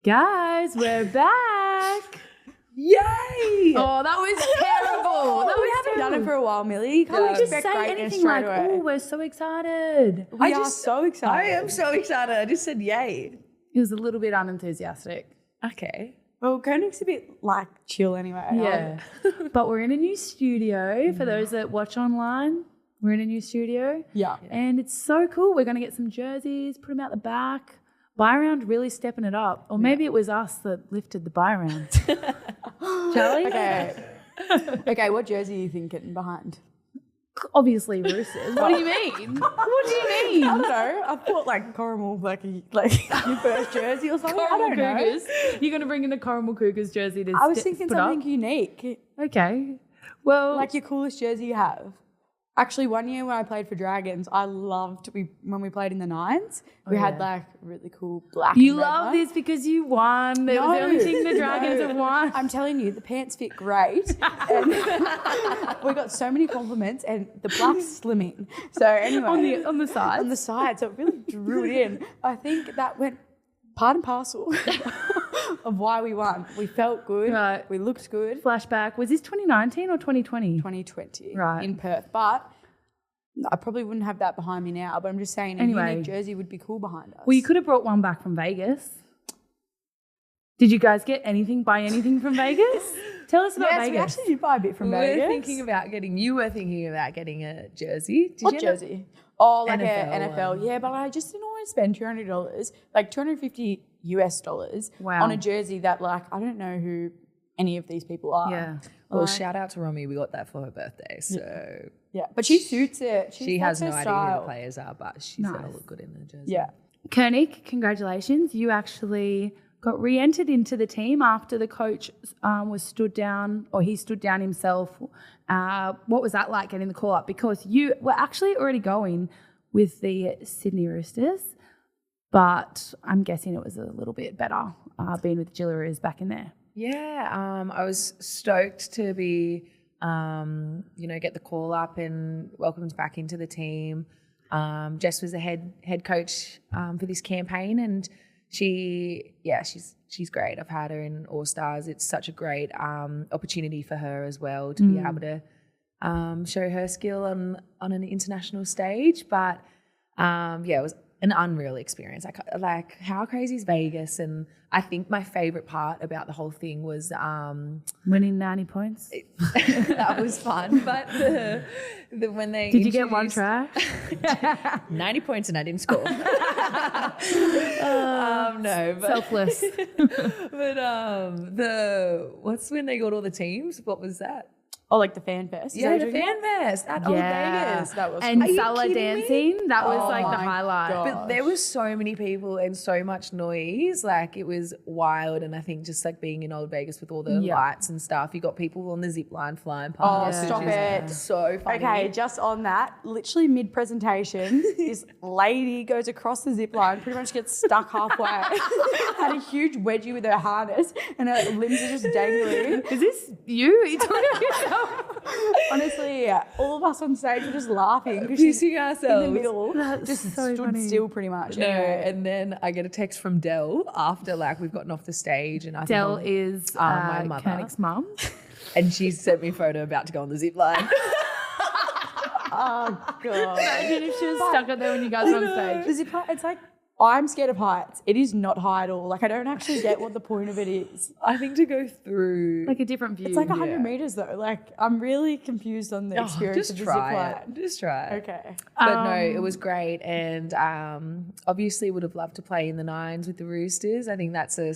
Guys, we're back. Yay! Oh, that was terrible. We haven't done it for a while, Millie. You can't Just expect say greatness anything straight like, away. oh, we're so excited. We are so excited. I am so excited. I just said yay. It was a little bit unenthusiastic. Okay. Well, Koenig's a bit like chill anyway. Yeah. But we're in a new studio. For those that watch online, we're in a new studio. Yeah. And it's so cool. We're going to get some jerseys, put them out the back. Buy round really stepping it up. Or maybe it was us that lifted the buy round. Charlie? Okay, what jersey are you thinking behind? Obviously Roosters. What do you mean? What do you mean? I don't know. I thought like Corrimal, like your first jersey or something. I Corrimal don't know. Cougars. You're going to bring in a Corrimal Cougars jersey to I was thinking put something up? unique. Okay. Well, Like your coolest jersey you have. Actually, one year when I played for Dragons, I loved when we played in the nines. We had like really cool black. you and red love one. this because you won. That was the only thing the Dragons have won. I'm telling you, the pants fit great. And we got so many compliments, and the black's slimming. So anyway, on the side. on the side, so it really drew it in. I think that went part and parcel of why we won. We felt good. Right. We looked good. Flashback. Was this 2019 or 2020? 2020 Right. in Perth, but I probably wouldn't have that behind me now. But I'm just saying, a Anyway. unique jersey would be cool behind us. Well, you could have brought one back from Vegas. Did you guys buy anything from Vegas? Tell us about Yes, we Vegas. actually did buy a bit from Vegas. You were thinking about getting a jersey. Did What you end up- jersey? Oh, like NFL a NFL. one. Yeah, but I just didn't want to spend $200, like $250 US Wow. on a jersey that, like, I don't know who any of these people are. Yeah. Well, shout out to Romy. We got that for her birthday. So Yeah, but she suits it. she has no her idea who style. the players are, but she said it'll look good in the jersey. Yeah. Koenig, congratulations. You actually got re-entered into the team after the coach was stood down, or he stood down himself. What was that like getting the call up? Because you were actually already going with the Sydney Roosters, but I'm guessing it was a little bit better being with Jillaroos back in there. Yeah, I was stoked to be, get the call up and welcomed back into the team. Jess was the head coach for this campaign, and she's great. I've had her in All Stars. It's such a great opportunity for her as well to be able to show her skill on an international stage. But it was an unreal experience. Like how crazy is Vegas? And I think my favorite part about the whole thing was Winning 90 points. that was fun. But the when they Did you get one try? 90 points and I didn't score. No, but Selfless. but what's when they got all the teams? What was that? Oh, like the fan fest. Is Yeah, that the what you're fan fest at Old Vegas. That was and cool. Salah kidding me? dancing. That was Oh like the my highlight. God. But there was so many people and so much noise. Like it was wild. And I think just like being in Old Vegas with all the lights and stuff, you got people on the zip line flying past. Oh, stop which is it. So funny. Okay, just on that, literally mid-presentation, this lady goes across the zip line, pretty much gets stuck halfway, had a huge wedgie with her harness, and her limbs are just dangling. Is this you? Are you talking about yourself? Honestly, all of us on stage were just laughing because Pissing she's in the ourselves. middle, That's just so stood funny. still pretty much. No, Anyway. and then I get a text from Dell after like we've gotten off the stage, and I Dell think is my mother. Koenig's mum. and she sent me a photo about to go on the zip line. Oh, God. Imagine if she was stuck up there when you guys were on stage. The zip line, it's like, I'm scared of heights. It is not high at all. Like, I don't actually get what the point of it is. I think to go through. Like a different view. It's like 100 meters though. Like, I'm really confused on the experience just of the try zip it. line. Just try it. Okay. But no, it was great, and obviously would have loved to play in the nines with the Roosters. I think that's a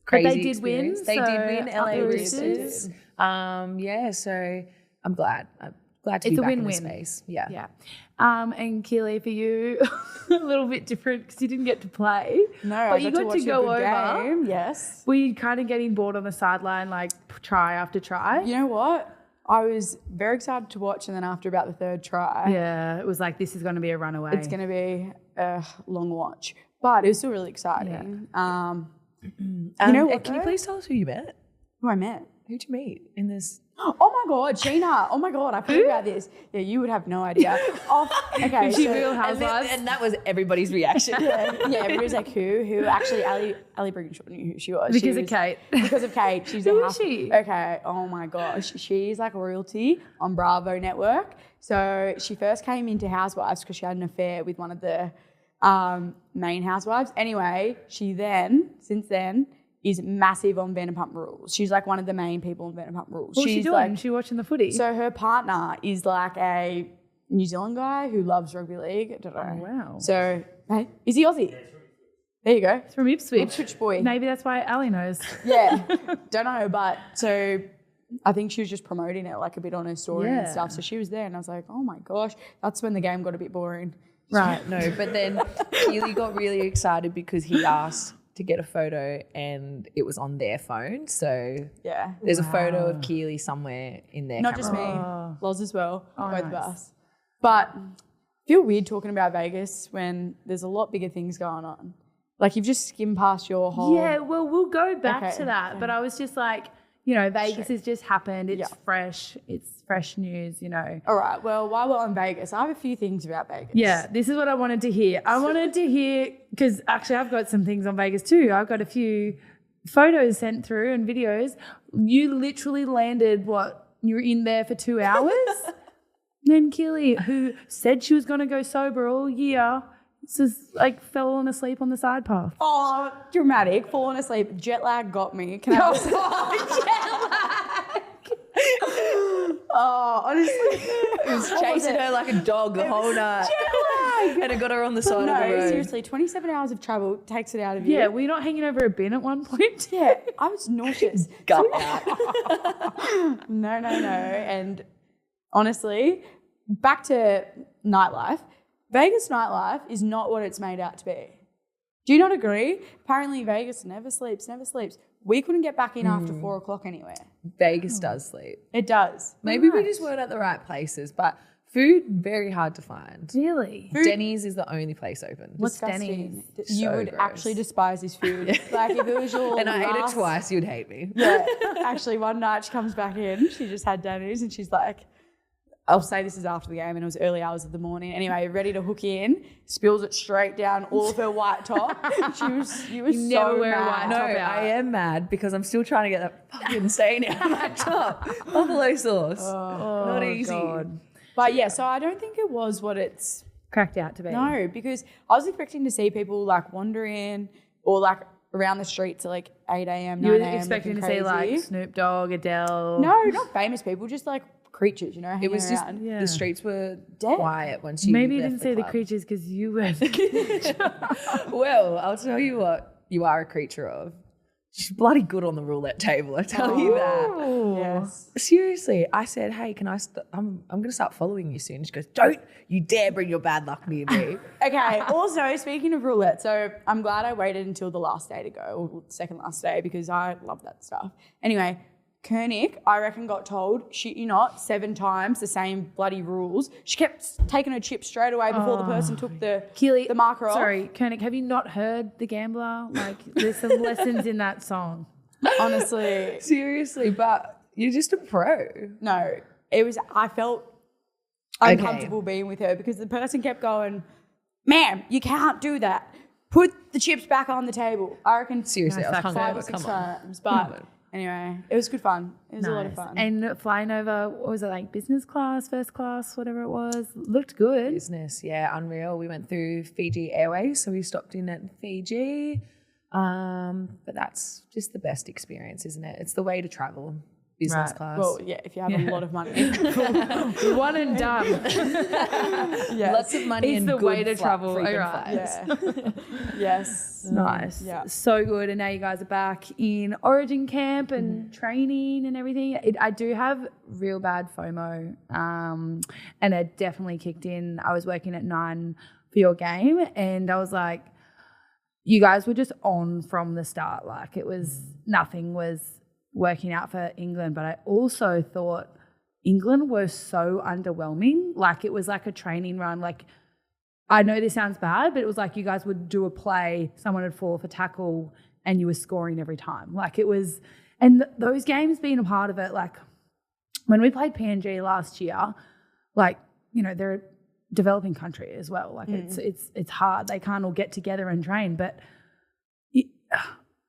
crazy they did experience. win, They so did win, up LA the Roosters. Roosters. So I'm glad. I'm glad to It's be a back in the win-win. space. Yeah. Yeah. And Keeley, for you, a little bit different because you didn't get to play. No, but I you got got to to watch a go good over. game. Yes. Were you kind of getting bored on the sideline, like try after try? You know what? I was very excited to watch, and then after about the third try, Yeah, it was like, this is going to be a runaway. it's going to be a long watch. But it was still really exciting. You know what? Can you though? please tell us who you met? Who I met? Who'd you meet in this? Oh my God, Sheena. Oh my God, I forgot about this. Yeah, you would have no idea. Okay, She so, Real Housewives. And that was everybody's reaction. yeah, everybody's like, who? Actually, Ali Brigginshaw knew who she was. Because of Kate. Because of Kate. She's Who a is she? Okay, oh my gosh. She's like royalty on Bravo Network. So she first came into Housewives because she had an affair with one of the main housewives. Anyway, since then, is massive on Vanderpump Rules. She's like one of the main people on Vanderpump Rules. What's she doing? Like, She watching the footy? so her partner is like a New Zealand guy who loves rugby league. I don't know. Oh, wow. So, hey, is he Aussie? There you go. It's from Ipswich. Ipswich boy. Maybe that's why Ali knows. Yeah. Don't know, but so I think she was just promoting it like a bit on her story and Yeah. stuff. So she was there and I was like, oh my gosh, that's when the game got a bit boring. Right, no, but then Keeley got really excited because he asked to get a photo and it was on their phone. So Yeah. there's a photo of Keeley somewhere in their Not camera. just me, Oh. Loz as well, both of nice. us. But feel weird talking about Vegas when there's a lot bigger things going on. Like you've just skimmed past your whole... Yeah, well, we'll go back Okay, to that. okay. But I was just like, you know, Vegas Sure. has just happened. It's Yeah. fresh. It's fresh news, you know. All right, well, while we're on Vegas, I have a few things about Vegas. Yeah, this is what I wanted to hear. I wanted to hear, because actually I've got some things on Vegas too. I've got a few photos sent through and videos. You literally landed, you were in there for 2 hours? Then Keeley, who said she was going to go sober all year, just like falling asleep on the side path. Oh, dramatic, falling asleep. Jet lag got me. Can I Oh, honestly. It was chasing her like a dog the whole night. And it got her on the side of the No, road. seriously, 27 hours of travel takes it out of you. Yeah, were you not hanging over a bin at one point? Yeah, I was nauseous. Gut out. No. And honestly, back to nightlife. Vegas nightlife is not what it's made out to be. Do you not agree? Apparently Vegas never sleeps. We couldn't get back in after 4 o'clock anywhere. Vegas does sleep. It does. Maybe we just weren't at the right places, but food, very hard to find. Really? Denny's is the only place open. What's Disgusting. Denny's? You So would gross. actually despise this food. Like if it was your And I ate it last- twice, you'd hate me. Yeah. Actually, one night she comes back in. She just had Denny's and she's like, I'll say this is after the game and it was early hours of the morning. Anyway, ready to hook in, spills it straight down all of her white top. You were You so never wear a mad. white No, top out. I am mad because I'm still trying to get that fucking stain out of my top. Buffalo sauce. Not easy. God. But yeah, so I don't think it was what it's... Cracked out to be. No, because I was expecting to see people like wandering or like around the streets at like 8 a.m, 9 You were a.m. expecting to looking see like crazy. Snoop Dogg, Adele. No, not famous people, just like creatures, you know, hanging It was just, around. Yeah. the streets were Dead. quiet once you Maybe you left didn't see the club. creatures because you were the creature. Well, I'll tell you what you are a creature of. She's bloody good on the roulette table, I tell you that. Yes. Seriously, I said, hey, can I, I'm going to start following you soon. She goes, don't you dare bring your bad luck near me. Okay, also, speaking of roulette, so I'm glad I waited until the last day to go, or second last day, because I love that stuff. Anyway, Koenig, I reckon, got told, shit you not, 7 times the same bloody rules. She kept taking her chip straight away before the person took the marker off. Sorry, Koenig, have you not heard The Gambler? Like, there's some lessons in that song. Honestly, Seriously, but you're just a pro. no. I felt uncomfortable being with her because the person kept going, ma'am, you can't do that. Put the chips back on the table. I reckon Seriously, I was Nice 5 or hungover. 6 Come on. times. But anyway, it was good fun. It was a lot of Nice. fun. And flying over, what was it, like business class, first class, whatever it was, looked good. Business, yeah, unreal. We went through Fiji Airways, so we stopped in at Fiji. But that's just the best experience, isn't it? It's the way to travel, business Right. class. Well, yeah, if you have a lot of money. One and done. Yes. Lots of money It's and the good way to travel. frequent Alright. flights. Yeah. Yes. Nice. Yeah. So good. And now you guys are back in Origin camp and training and everything. I do have real bad FOMO. And it definitely kicked in. I was working at 9 for your game and I was like, you guys were just on from the start. Like it was, nothing was working out for England. But I also thought England was so underwhelming. Like it was like a training run. Like I know this sounds bad, but it was like you guys would do a play, someone would fall off a tackle and you were scoring every time. Like it was, And those games being a part of it, like when we played PNG last year, like, you know, they're a developing country as well. Like it's hard. They can't all get together and train. But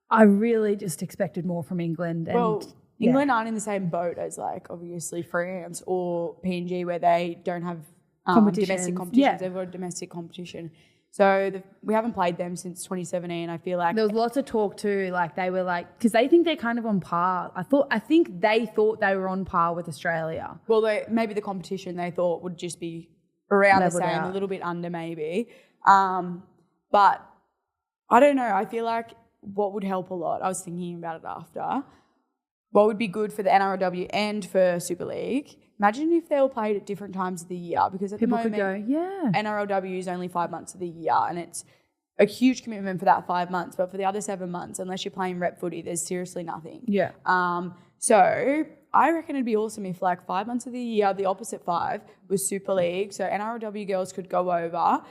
I really just expected more from England. And England aren't in the same boat as like obviously France or PNG where they don't have domestic competitions. Yeah. They've got a domestic competition. So we haven't played them since 2017. I feel like there was lots of talk too. Like they were like, because they think they're kind of on par. I think they thought they were on par with Australia. Well, maybe the competition they thought would just be around Leveled the same, out. a little bit under maybe. But I don't know. I feel like what would help a lot, I was thinking about it after, what would be good for the NRLW and for Super League, imagine if they all played at different times of the year, because at People the moment, could go, yeah. NRLW is only 5 months of the year and it's a huge commitment for that 5 months. But for the other 7 months, unless you're playing rep footy, there's seriously nothing. Yeah. So I reckon it'd be awesome if like 5 months of the year, the opposite 5 was Super League. So NRLW girls could go over,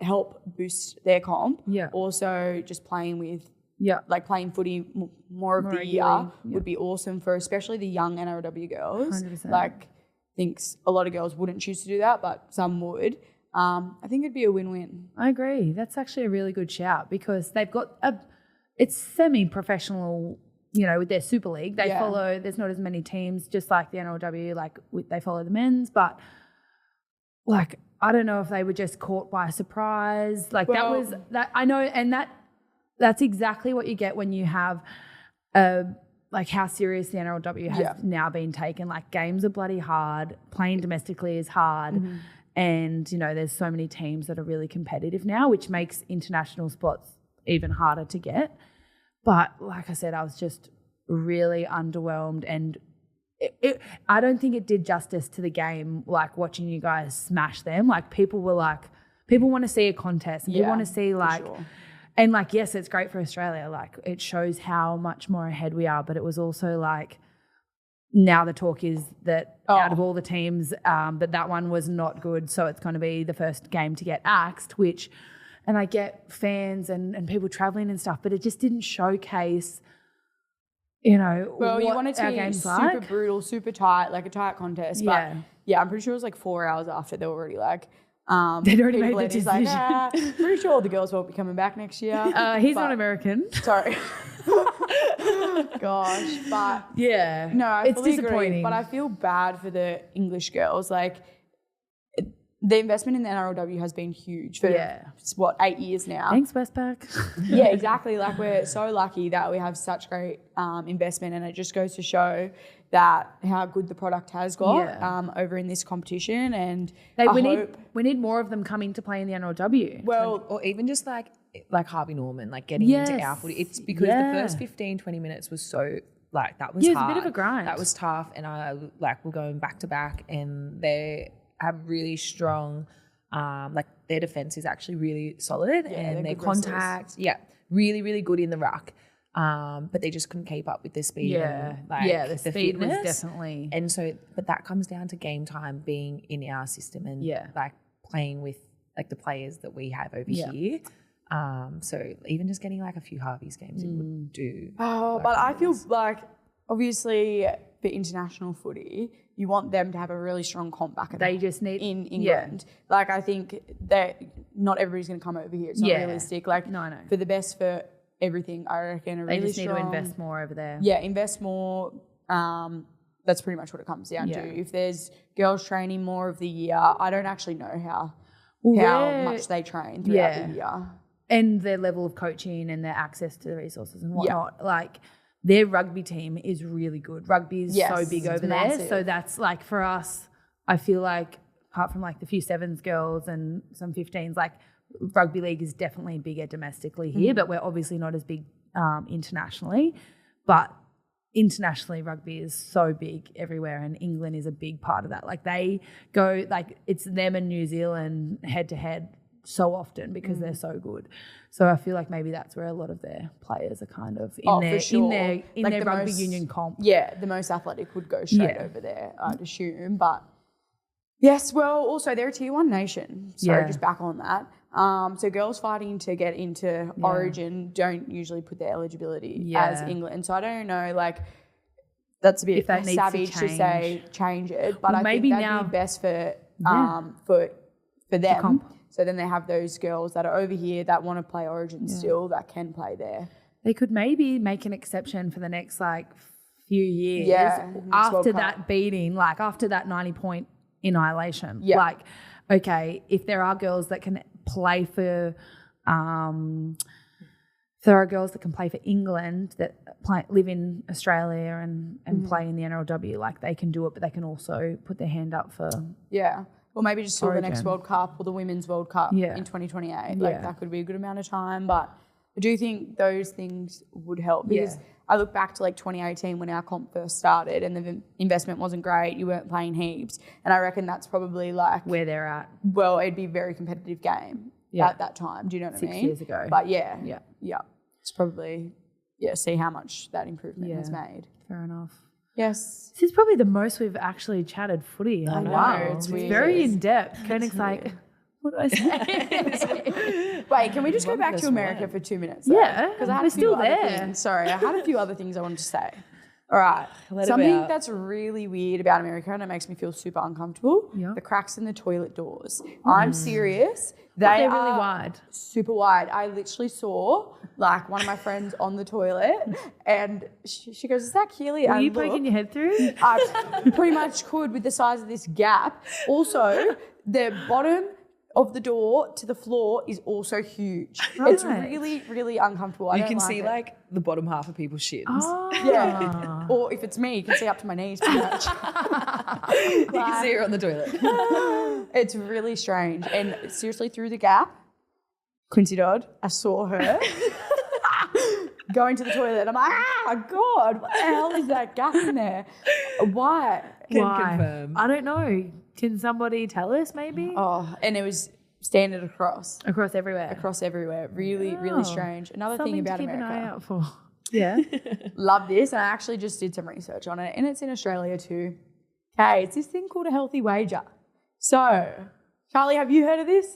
help boost their comp. Yeah. Also just playing with, like playing footy more of the year would be awesome for especially the young NRLW girls. 100%. Like thinks a lot of girls wouldn't choose to do that, but some would. I think it'd be a win-win. I agree. That's actually a really good shout because they've got it's semi-professional, you know, with their Super League. They follow, there's not as many teams, just like the NRLW, like they follow the men's, but like, I don't know if they were just caught by a surprise. Like I know, and that's exactly what you get when you have like how serious the NRLW has now been taken. Like games are bloody hard. Playing domestically is hard. Mm-hmm. And, you know, there's so many teams that are really competitive now, which makes international spots even harder to get. But like I said, I was just really underwhelmed and I don't think it did justice to the game, like watching you guys smash them. Like people want to see a contest and people want to see like, and like, yes, it's great for Australia. Like it shows how much more ahead we are, but it was also like, now the talk is that out of all the teams, that one was not good. So it's going to be the first game to get axed, and I get fans and people traveling and stuff, but it just didn't showcase, you know, well, you what want it to our be game's super like. brutal, super tight, like a tight contest. But yeah, I'm pretty sure it was like 4 hours after they were already like, they'd already made the decision. Like, pretty sure all the girls won't be coming back next year. He's not American. Sorry. Gosh, but yeah, no, it's fully disappointing. agree, but I feel bad for the English girls. Like the investment in the NRLW has been huge for 8 years now. Thanks, Westpac. Yeah, exactly. Like we're so lucky that we have such great investment, and it just goes to show that how good the product has got over in this competition. And we need more of them coming to play in the NRLW. Well, or even just like Harvey Norman, like getting into our footy. It's because the first 15, 20 minutes was so like that was hard. It was a bit of a grind. That was tough, and we're going back to back, and they have really strong, like their defense is actually really solid, and their contact, really, really good in the ruck. But they just couldn't keep up with the speed. The speed was definitely. And so, but that comes down to game time being in our system and like playing with like the players that we have over here. So even just getting like a few Harvey's games, it would do. Oh, but I feel like obviously for international footy, you want them to have a really strong comp back in England. Like I think that not everybody's going to come over here. It's not realistic. Like for the best for everything, I reckon they just need to invest more over there. Yeah, invest more. That's pretty much what it comes down to. If there's girls training more of the year, I don't actually know how much they train throughout the year. And their level of coaching and their access to the resources and whatnot. Like their rugby team is really good. Rugby is so big over there. So that's like for us, I feel like apart from like the few sevens girls and some 15s, like rugby league is definitely bigger domestically here, but we're obviously not as big internationally. But internationally, rugby is so big everywhere, and England is a big part of that. Like they go, like it's them and New Zealand head to head so often because they're so good. So I feel like maybe that's where a lot of their players are kind of in their rugby union comp. Yeah, the most athletic would go straight over there, I'd assume. But yes, well, also they're a tier 1 nation. So just back on that. So girls fighting to get into Origin don't usually put their eligibility as England. So I don't know, like, that's a bit savage to say change it, but I maybe think that'd be best for them. So then they have those girls that are over here that want to play Origin still, that can play there. They could maybe make an exception for the next like few years after that beating, like after that 90-point annihilation. Yeah. Like, okay, if there are girls that can play for England that live in Australia and play in the NRLW, like they can do it, but they can also put their hand up for or maybe just till the next World Cup or the Women's World Cup in 2028. Like that could be a good amount of time, but I do think those things would help because I look back to like 2018 when our comp first started and the investment wasn't great. You weren't playing heaps, and I reckon that's probably like where they're at. Well, it'd be a very competitive game at that time. Do you know what I mean? 6 years ago. But it's probably see how much that improvement has made. Fair enough. Yes. This is probably the most we've actually chatted footy. I know. It's weird. Very in depth. Koenig's like, what do I say? Wait, can we just go back to America for 2 minutes? Yeah, because I had a few other things. Sorry, I had a few other things I wanted to say. All right. Something that's really weird about America and it makes me feel super uncomfortable, the cracks in the toilet doors. I'm serious. They're really wide. Super wide. I literally saw like one of my friends on the toilet and she goes, is that Keeley? Were you poking your head through? I pretty much could with the size of this gap. Also, the bottom of the door to the floor is also huge. Right. It's really, really uncomfortable. You can see like the bottom half of people's shins. Oh. Yeah. Or if it's me, you can see up to my knees pretty much. You can see her on the toilet. It's really strange. And seriously, through the gap, Quincy Dodd, I saw her going to the toilet. I'm like, God, what the hell is that gap in there? Why? Confirm. I don't know. Can somebody tell us maybe? Oh, and it was standard across everywhere. Really, really strange. Another thing about America. America. An eye out for. Yeah. Love this. And I actually just did some research on it and it's in Australia too. Okay, it's this thing called a healthy wager. So, Charlie, have you heard of this?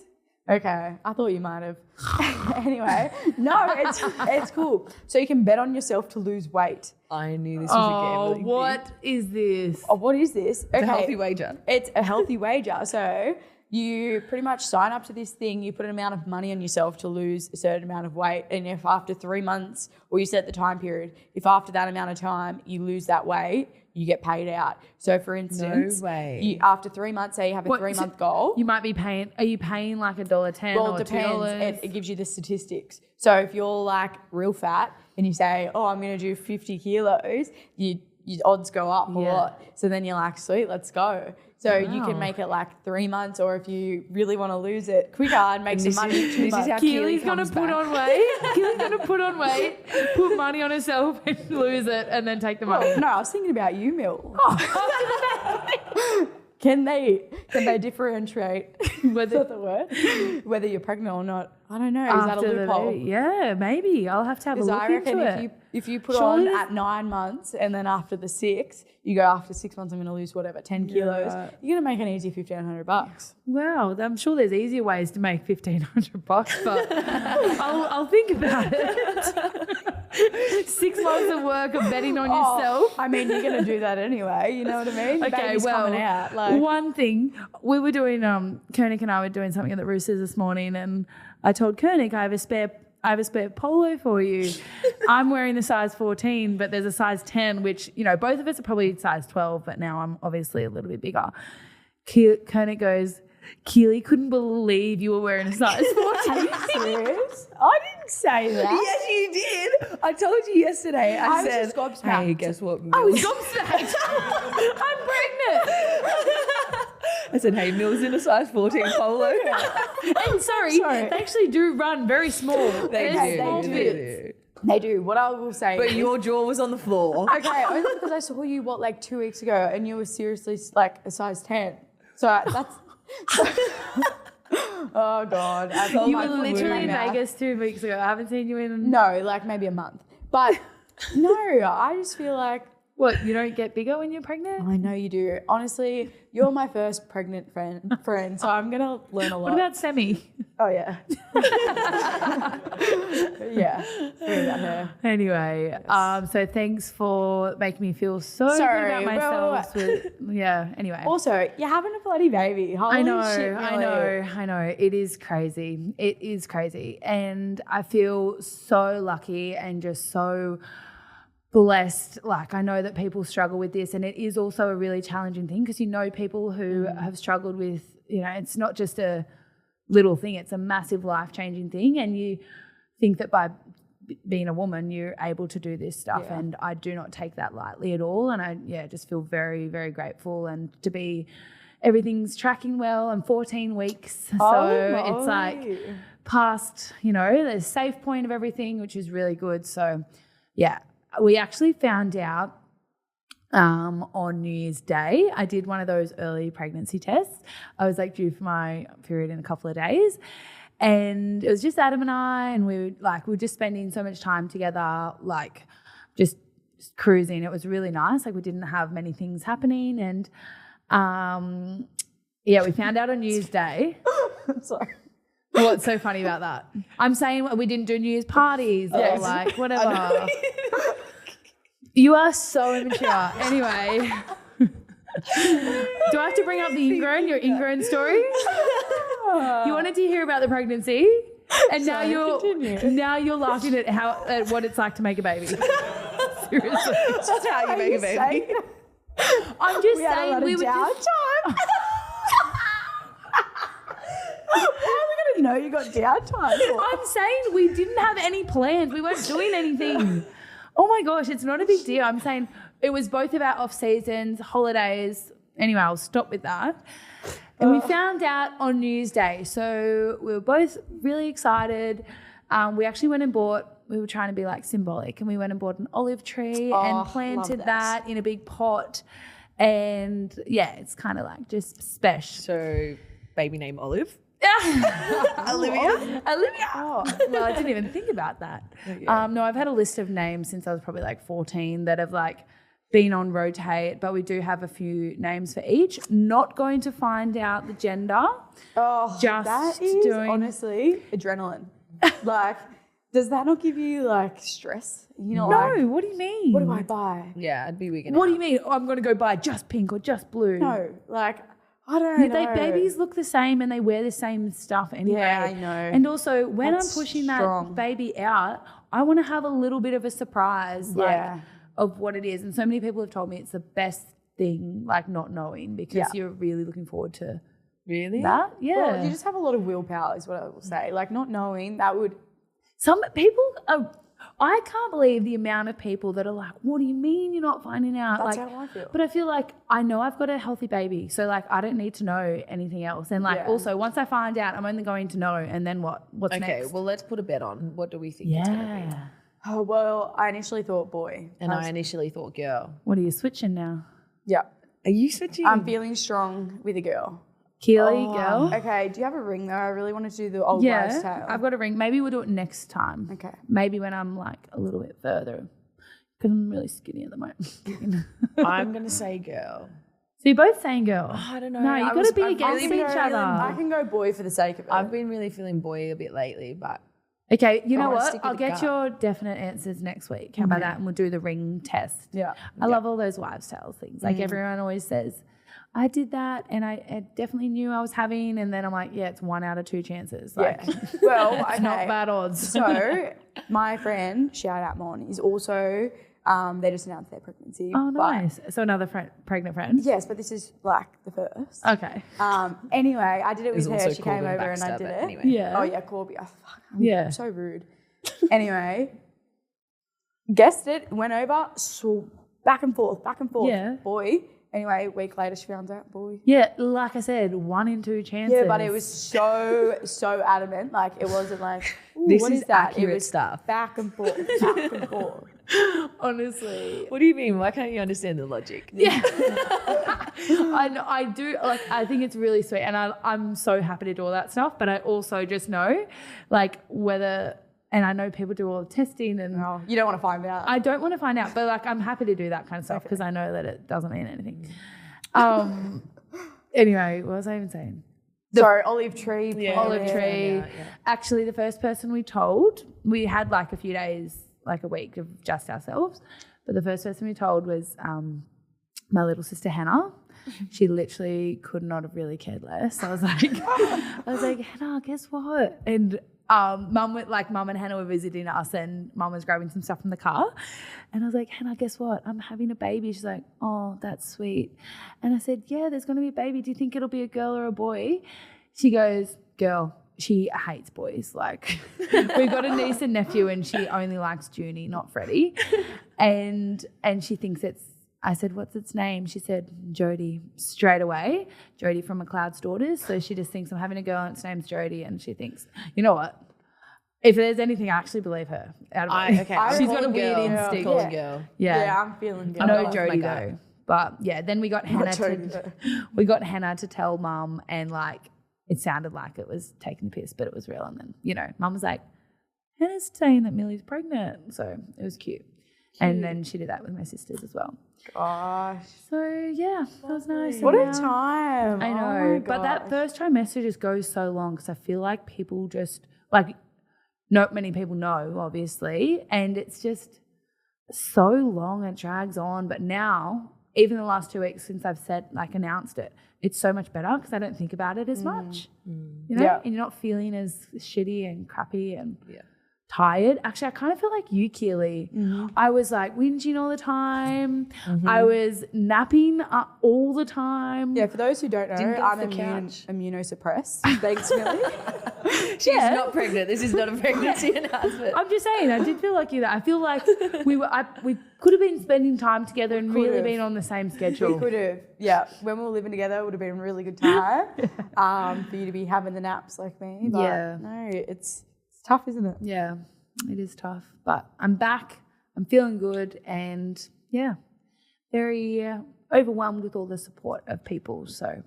Okay, I thought you might have. Anyway, no, it's cool. So you can bet on yourself to lose weight. I knew this was a gambling thing. What is this? Oh, what is this? It's a healthy wager. It's a healthy wager. So you pretty much sign up to this thing, you put an amount of money on yourself to lose a certain amount of weight, and if after 3 months, or you set the time period, if after that amount of time you lose that weight, you get paid out. So for instance, after 3 months, say you have a 3-month goal. You might be paying, are you paying like $1.10 well, or it depends. $2? It gives you the statistics. So if you're like real fat and you say, I'm going to do 50 kilos, your odds go up a lot. So then you're like, sweet, let's go. So you can make it like 3 months, or if you really want to lose it quicker and make some money. This is how Keely's going to put on weight. Keely's going to put on weight, put money on herself and lose it and then take the money. No, I was thinking about you, Mill. Can they differentiate whether you're pregnant or not? I don't know. Is that a loophole? Yeah, maybe. I'll have to have a look into it. If you put on at 9 months and then after the 6, you go after 6 months I'm going to lose 10 kilos. You're going to make an easy $1,500. Wow, I'm sure there's easier ways to make $1,500, but I'll think about it. 6 months of work of betting on yourself. I mean, you're going to do that anyway. You know what I mean? Okay, Baby's coming out. One thing we were doing, Koenig and I were doing something at the Roosters this morning, and I told Koenig I have a spare polo for you. I'm wearing the size 14, but there's a size 10, which, both of us are probably size 12, but now I'm obviously a little bit bigger. Koenig goes, Keeley couldn't believe you were wearing a size 14. Are you serious? I didn't say that. Yes, you did. I told you yesterday. I said, was just gobsmacked. Hey, guess what? I was gobsmacked. I'm pregnant. I said, hey, Mill's in a size 14 polo. And sorry, they actually do run very small. They do. They do. What I will say But your jaw was on the floor. Okay, only because I saw you, 2 weeks ago, and you were seriously like a size 10. So that's... Oh, God. You were literally in Vegas 2 weeks ago. I haven't seen you in... No, maybe a month. But no, I just feel like What, you don't get bigger when you're pregnant? I know you do. Honestly, you're my first pregnant friend, so I'm gonna learn a lot. What about Semi? Oh yeah. Yeah. Sorry about her. Anyway, so thanks for making me feel so good about myself. Anyway. Also, you're having a bloody baby. Holy I know, shit, Millie. I know. It is crazy. It is crazy. And I feel so lucky and just so blessed. Like, I know that people struggle with this, and it is also a really challenging thing because you know people who have struggled with, it's not just a little thing, it's a massive life-changing thing, and you think that by being a woman you're able to do this stuff, and I do not take that lightly at all, and I just feel very, very grateful, and to be everything's tracking well. I'm 14 weeks, so it's like past, the safe point of everything, which is really good. So we actually found out on New Year's Day. I did one of those early pregnancy tests. I was due for my period in a couple of days, and it was just Adam and I, and we were just spending so much time together, just cruising. It was really nice. We didn't have many things happening, and we found out on New Year's Day. I'm sorry. What's so funny about that? I'm saying we didn't do New Year's parties or whatever. You are so immature. Anyway. Do I have to bring up your ingrown story? You wanted to hear about the pregnancy, and now you're laughing at what it's like to make a baby. Seriously. It's just how you make a baby. I'm just saying we were just How are we going to know you got downtime? I'm saying we didn't have any plans. We weren't doing anything. Oh my gosh, it's not a big deal. I'm saying it was both of our off seasons, holidays. Anyway, I'll stop with that. And we found out on New Year's Day. So we were both really excited. We actually went and we were trying to be symbolic, and we went and bought an olive tree and planted that in a big pot. And it's kind of just special. So baby name Olive? Olivia. Oh, well, I didn't even think about that. No, I've had a list of names since I was probably 14 that have been on rotate, but we do have a few names for each. Not going to find out the gender. Oh, just that is honestly adrenaline. Does that not give you stress? No, what do you mean? What do I buy? Yeah, I'd be wigging What do you mean? Oh, I'm going to go buy just pink or just blue? No, I don't know. Babies look the same and they wear the same stuff anyway. Yeah, I know. And also, when I'm pushing that baby out, I want to have a little bit of a surprise of what it is. And so many people have told me it's the best thing, not knowing, because you're really looking forward to that. Yeah. Well, you just have a lot of willpower is what I will say. Not knowing, that would... Some people are... I can't believe the amount of people that are what do you mean you're not finding out? That's how I feel. But I feel I know I've got a healthy baby, so I don't need to know anything else. And also, once I find out, I'm only going to know, and then what? What's next? Okay, well, let's put a bet on. What do we think it's going to be? Oh, well, I initially thought boy. And I initially thought girl. What are you switching now? Yeah. Are you switching? I'm feeling strong with a girl. Keeley, girl. Okay, do you have a ring though? I really want to do the old wives' tale. I've got a ring. Maybe we'll do it next time. Okay. Maybe when I'm a little bit further, because I'm really skinny at the moment. I'm going to say girl. So you're both saying girl? Oh, I don't know. No, you've got to be against each other. I can go boy for the sake of it. I've been really feeling boy a bit lately, but... Okay, you know what? I'll get your definite answers next week. How about that? And we'll do the ring test. Yeah. I love all those wives' tales things. Everyone always says, I did that and I definitely knew I was having, and then I'm it's 1 out of 2 chances. Well, okay. It's not bad odds. So my friend, shout out Mon, is also, they just announced their pregnancy. Oh, nice. So another pregnant friend? Yes, but this is the first. Okay. Anyway, I did it with her. She came over and I did it. Anyway. Yeah. Oh, yeah, Corby. Oh, fuck. I'm so rude. Anyway, guessed it, went over, so back and forth. Yeah. Boy. Anyway, a week later, she found out, boy. Yeah, like I said, 1 in 2 chances. Yeah, but it was so adamant. It wasn't this what is that? accurate It was stuff. back and forth, back and forth. Honestly. What do you mean? Why can't you understand the logic? Yeah. I do, I think it's really sweet, and I'm so happy to do all that stuff, but I also just know, whether and I know people do all the testing and No, you don't want to find out. I don't want to find out, but like I'm happy to do that kind of stuff because I know that it doesn't mean anything. Anyway, what was I even saying? Sorry, olive tree. Olive tree. Yeah. Actually, the first person we told, we had like a few days, like a week of just ourselves. But the first person we told was my little sister Hannah. She literally could not have really cared less. I was like, Hannah, guess what? And mum and Hannah were visiting us, and mum was grabbing some stuff from the car, and I was like, Hannah, guess what? I'm having a baby. She's like, oh, that's sweet. And I said, yeah, there's going to be a baby. Do you think it'll be a girl or a boy? She goes, girl. She hates boys. Like, we've got a niece and nephew, and she only likes Junie, not Freddie. And she thinks it's. I said, what's its name? She said, Jodie, straight away. Jodie from McLeod's Daughters. So she just thinks I'm having a girl and its name's Jodie. And she thinks, you know what? If there's anything, I actually believe her. She's got a weird instinct. Yeah, I'm feeling good. No Jodie though. But yeah, then we got Hannah to tell mum, and like it sounded like it was taking the piss, but it was real. And then, you know, mum was like, Hannah's saying that Millie's pregnant. So it was cute. And then she did that with my sisters as well. Gosh. So yeah, that was nice. What a time. I know. But that first trimester just goes so long because I feel like people just, like, not many people know, obviously. And it's just so long, it drags on. But now, even the last 2 weeks since I've announced it, it's so much better because I don't think about it as much. You know? Yeah. And you're not feeling as shitty and crappy and tired. Actually, I kind of feel like you, Keeley. I was like whinging all the time. I was napping all the time. Yeah, for those who don't know, I'm immunosuppressed. Thanks, Millie. She's not pregnant. This is not a pregnancy announcement. I'm just saying, I did feel like you that. I feel like we could have been spending time together and really been on the same schedule. We could have. Yeah, when we were living together, it would have been a really good time for you to be having the naps like me. But no, it's tough, isn't it? Yeah, it is tough. But I'm back. I'm feeling good and, yeah, very overwhelmed with all the support of people. So,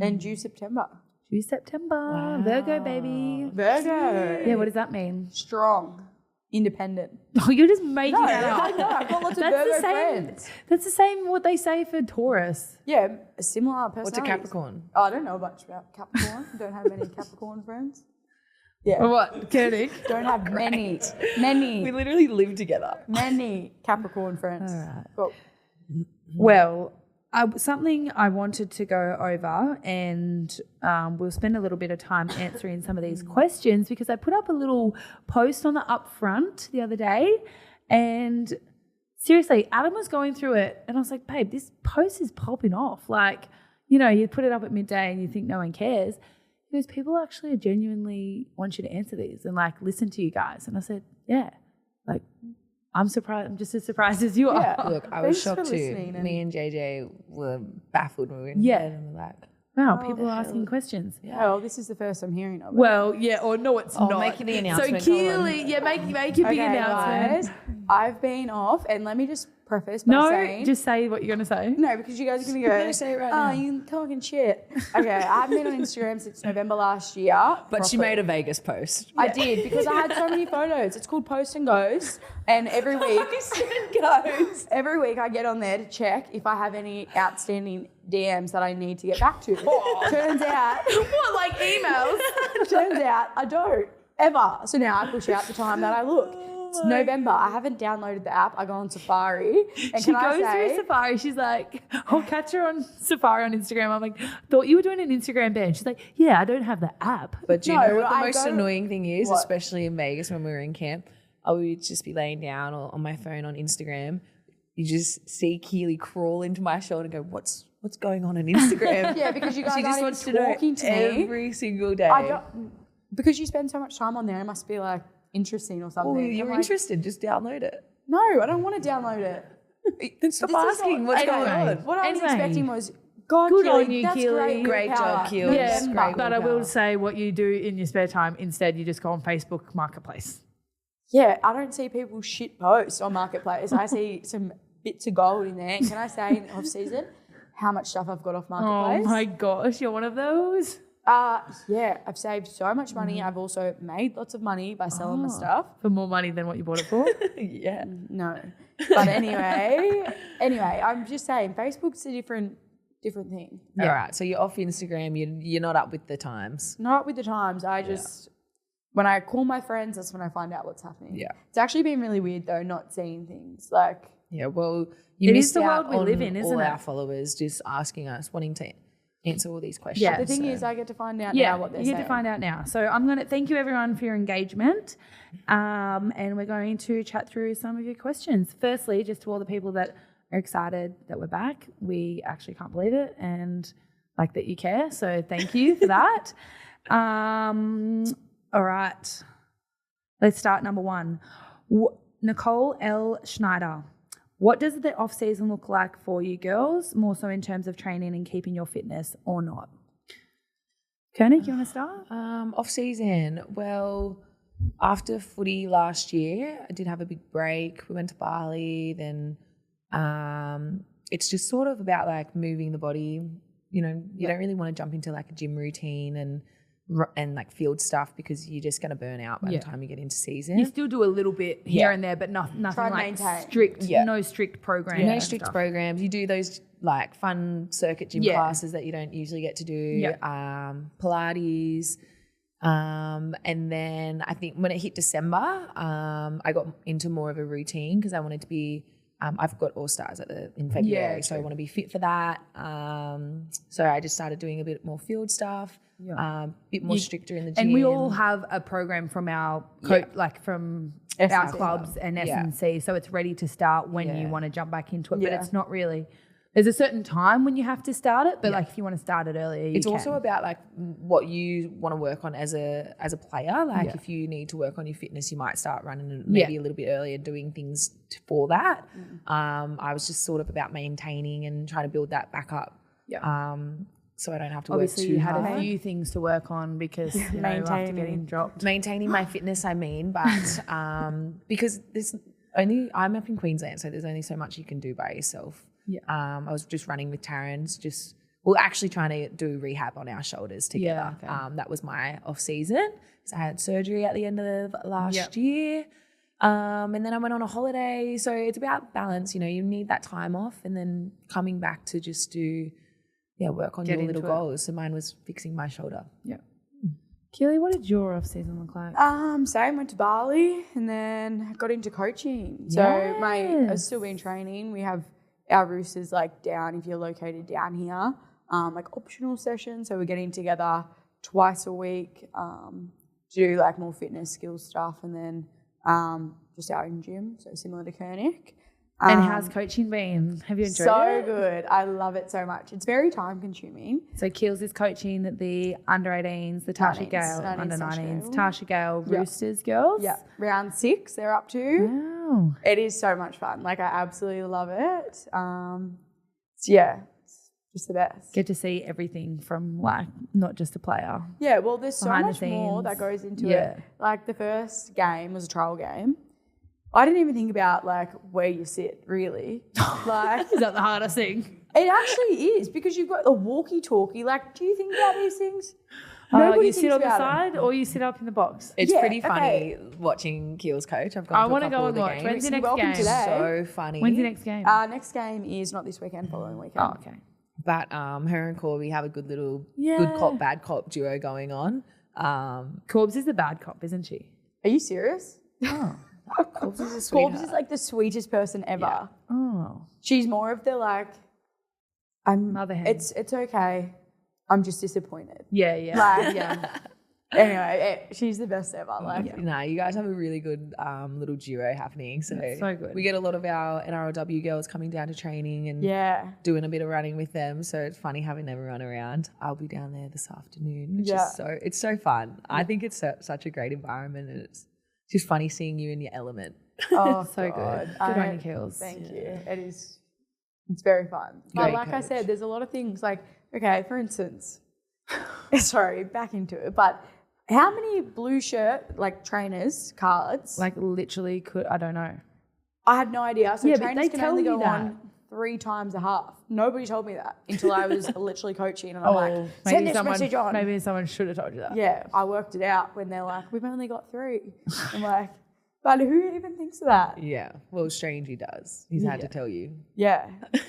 and due September. Wow. Virgo, baby. Virgo. Yeah, what does that mean? Strong. Independent. Oh, you're just making that up. I know. I've got lots of Virgo friends. That's the same what they say for Taurus. Yeah, a similar personality. What's a Capricorn? Oh, I don't know much about Capricorn. Don't have many Capricorn friends. Yeah. Or what? Koenig? Don't have many. We literally live together. Many Capricorn friends. All right. Cool. Well, something I wanted to go over, and we'll spend a little bit of time answering some of these questions because I put up a little post on the Upfront the other day, and seriously, Adam was going through it, and I was like, babe, this post is popping off. Like, you know, you put it up at midday and you think no one cares. Because people actually genuinely want you to answer these and like listen to you guys. And I said, yeah, like I'm surprised. I'm just as surprised as you are. Yeah. Look, I was shocked too. Me and JJ were baffled when we were in bed and we're like, wow, people are asking questions. Yeah. Well, this is the first I'm hearing of it. Well, yeah, or no, it's not. Make the announcement. So Keeley, make your big announcement. Guys, I've been off, and let me just preface by saying... No, just say what you're going to say. No, because you guys are going to go... No, say it right now. You're talking shit. Okay, I haven't been on Instagram since November last year. But she made a Vegas post. I did, because I had so many photos. It's called Post and Goes, and every week... Every week I get on there to check if I have any outstanding DMs that I need to get back to. Turns out... What, like emails? Turns out I don't, ever. So now I push out the time that I look. It's November. I haven't downloaded the app. I go on Safari. And she goes through Safari. She's like, I'll catch her on Safari on Instagram. I'm like, thought you were doing an Instagram ban. She's like, yeah, I don't have the app. But do you know what the most annoying thing is, especially in Vegas when we were in camp? I would just be laying down or on my phone on Instagram. You just see Keeley crawl into my shoulder and go, what's going on Instagram? Yeah, because you guys she just wants to talking know to me every single day. Because you spend so much time on there, it must be like interesting or something. Oh, you're interested, just download it. No, I don't want to download it. Then stop asking what's going on. What I was expecting was, God, good Keeley, on you, that's Keeley. Great job, Keeley. Yeah, great but I will say what you do in your spare time, instead you just go on Facebook Marketplace. Yeah, I don't see people shit post on Marketplace. I see some bits of gold in there. Can I say in Offseason how much stuff I've got off Marketplace? Oh my gosh, you're one of those. Yeah, I've saved so much money. I've also made lots of money by selling my stuff. For more money than what you bought it for? Yeah. No. But anyway, I'm just saying Facebook's a different thing. All right. So you're off Instagram. You're not up with the times. Not with the times. I just, when I call my friends, that's when I find out what's happening. Yeah. It's actually been really weird though, not seeing things. Like, Yeah. Well, you It missed is the out world we on live in, isn't all it? our followers just asking us, wanting to answer all these questions. Yeah. the thing so- is, I get to find out Yeah, now what they're you saying. get to find out now. So I'm going to thank you everyone for your engagement, and we're going to chat through some of your questions. Firstly, just to all the people that are excited that we're back, we actually can't believe it, and like that you care. So thank you for that. All right, let's start number one. Nicole L. Schneider. What does the off season look like for you girls, more so in terms of training and keeping your fitness or not? Koenig, you want to start? Off season. Well, after footy last year, I did have a big break. We went to Bali. Then it's just sort of about like moving the body. You know, you don't really want to jump into like a gym routine and like field stuff because you're just going to burn out by the time you get into season. You still do a little bit here and there, but nothing Try to like maintain. strict, no strict programs. No and strict stuff. programs. You do those like fun circuit gym classes that you don't usually get to do. Pilates. And then I think when it hit December, I got into more of a routine because I wanted to be I've got All Stars in February, so I want to be fit for that. So I just started doing a bit more field stuff, bit more stricter in the gym. And we all have a program from our like from our clubs and S&C, so it's ready to start when you want to jump back into it. But it's not really. There's a certain time when you have to start it, but like if you want to start it earlier, you it's can. also about like what you want to work on as a player. Like if you need to work on your fitness, you might start running maybe a little bit earlier, doing things for that. I was just sort of about maintaining and trying to build that back up. So I don't have to Obviously work too you had hard. a few things to work on because you know, after getting dropped. Maintaining my fitness, I mean, but because I'm up in Queensland, so there's only so much you can do by yourself. I was just running with Taryn's, actually trying to do rehab on our shoulders together. That was my off season. So I had surgery at the end of last year. And then I went on a holiday. So it's about balance. You know, you need that time off and then coming back to just do, work on your little goals. So mine was fixing my shoulder. Yeah. Keeley, what did your off season look like? Same, went to Bali and then got into coaching. So I've still been training. We have our roosters like down, if you're located down here, like optional sessions. So we're getting together twice a week to do like more fitness skills stuff and then just our own gym, so similar to Koenig. And how's coaching been? Have you enjoyed it? So good. I love it so much. It's very time consuming. So Keels is coaching the under 18s, the Tasha 19s, Gale 19s, under Tasha 19s, Gale. Tasha Gale Roosters girls. Yeah, round 6 they're up to. Wow. It is so much fun. Like I absolutely love it. It's just the best. Get to see everything from like not just a player. Yeah, well, there's so Behind the much more scenes. that goes into Yeah. it. Like the first game was a trial game. I didn't even think about like where you sit really. Like Is that the hardest thing? it actually is because you've got a walkie-talkie. Like, do you think about these things? You sit thinks on the about side or you sit up in the box? It's Yeah, pretty funny okay. watching Keel's coach. I've I gone to a want to couple go of and the watch. games. When's the next welcome game? today. So funny. When's the next game? Next game is not this weekend, following weekend. Oh, okay. But her and Corby have a good little Yeah. good cop, bad cop duo going on. Corbs is the bad cop, isn't she? Are you serious? Oh. Corbs is a sweetheart. Corbs is like the sweetest person ever. Oh. She's more of the like, Mother hen. it's okay. I'm just disappointed. Yeah, yeah. Like, yeah. Anyway, she's the best ever. Like, No, you guys have a really good little duo happening. So, That's so good. We get a lot of our NRLW girls coming down to training and doing a bit of running with them. So it's funny having everyone around. I'll be down there this afternoon, which is it's so fun. I think it's such a great environment and it's just funny seeing you in your element. Oh, So God. good. Good on you, Keels. Thank you. It is. It's very fun. But Great like I coach. said, there's a lot of things like, okay, for instance, sorry, back into it, but how many blue shirt like trainers cards? Like literally I don't know. I had no idea. So Yeah, but trainers they can tell only you go that. on 3 times a half. Nobody told me that until I was literally coaching, and I'm like, send this message on. Maybe someone should have told you that. Yeah, I worked it out when they're like, we've only got 3. I'm like, but who even thinks of that? Yeah. Well, strange he does. He's had to tell you. Yeah.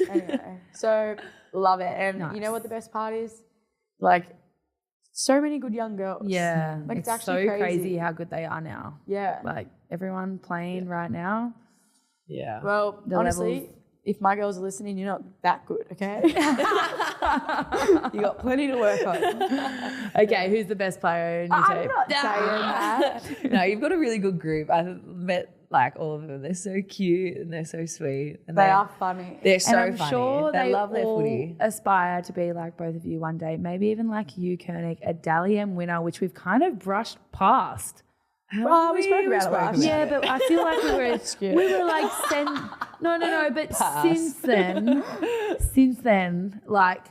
Anyway, so love it. And you know what the best part is? Like, so many good young girls. Yeah. Like, it's actually so crazy how good they are now. Yeah. Like everyone playing right now. Yeah. Well, honestly, if my girls are listening, you're not that good, okay? You got plenty to work on. Okay, who's the best player in your team? I'm not saying that. No, you've got a really good group. I've met like all of them. They're so cute and they're so sweet. And They are funny. They're so and I'm funny. sure they love their all footy. aspire to be like both of you one day. Maybe even like you, Koenig, a Dally M winner, which we've kind of brushed past. Well, we spoke about it last year. Yeah, but I feel like we were like no, but since then, like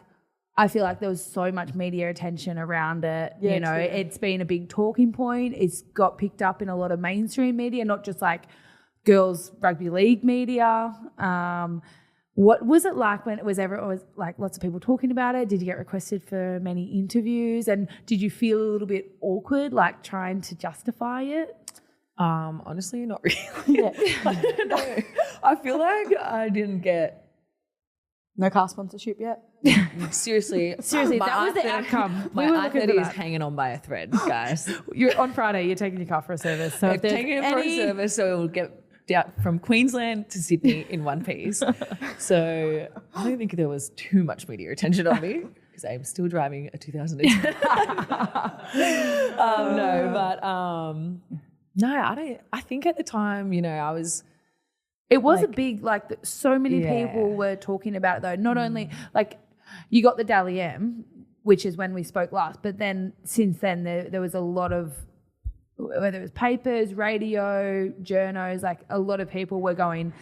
I feel like there was so much media attention around it. Yeah, you know, true. it's been a big talking point. It's got picked up in a lot of mainstream media, not just like girls rugby league media. What was it like when it was like lots of people talking about it? Did you get requested for many interviews? And did you feel a little bit awkward, like trying to justify it? Honestly, not really. I don't know. I feel like I didn't get No car sponsorship yet? seriously. That was the outcome. My We were looking I-30 for is that. hanging on by a thread, guys. You're on Friday. You're taking your car for a service. So if I've there's taken it for a service, so it will get out from Queensland to Sydney in one piece. So I don't think there was too much media attention on me because I'm still driving a 2010. No, I don't. I think at the time, you know, I was. It was a big, like, so many people were talking about it, though. Not only, like, you got the Dally M, which is when we spoke last, but then since then there was a lot of, whether it was papers, radio, journos, like a lot of people were going,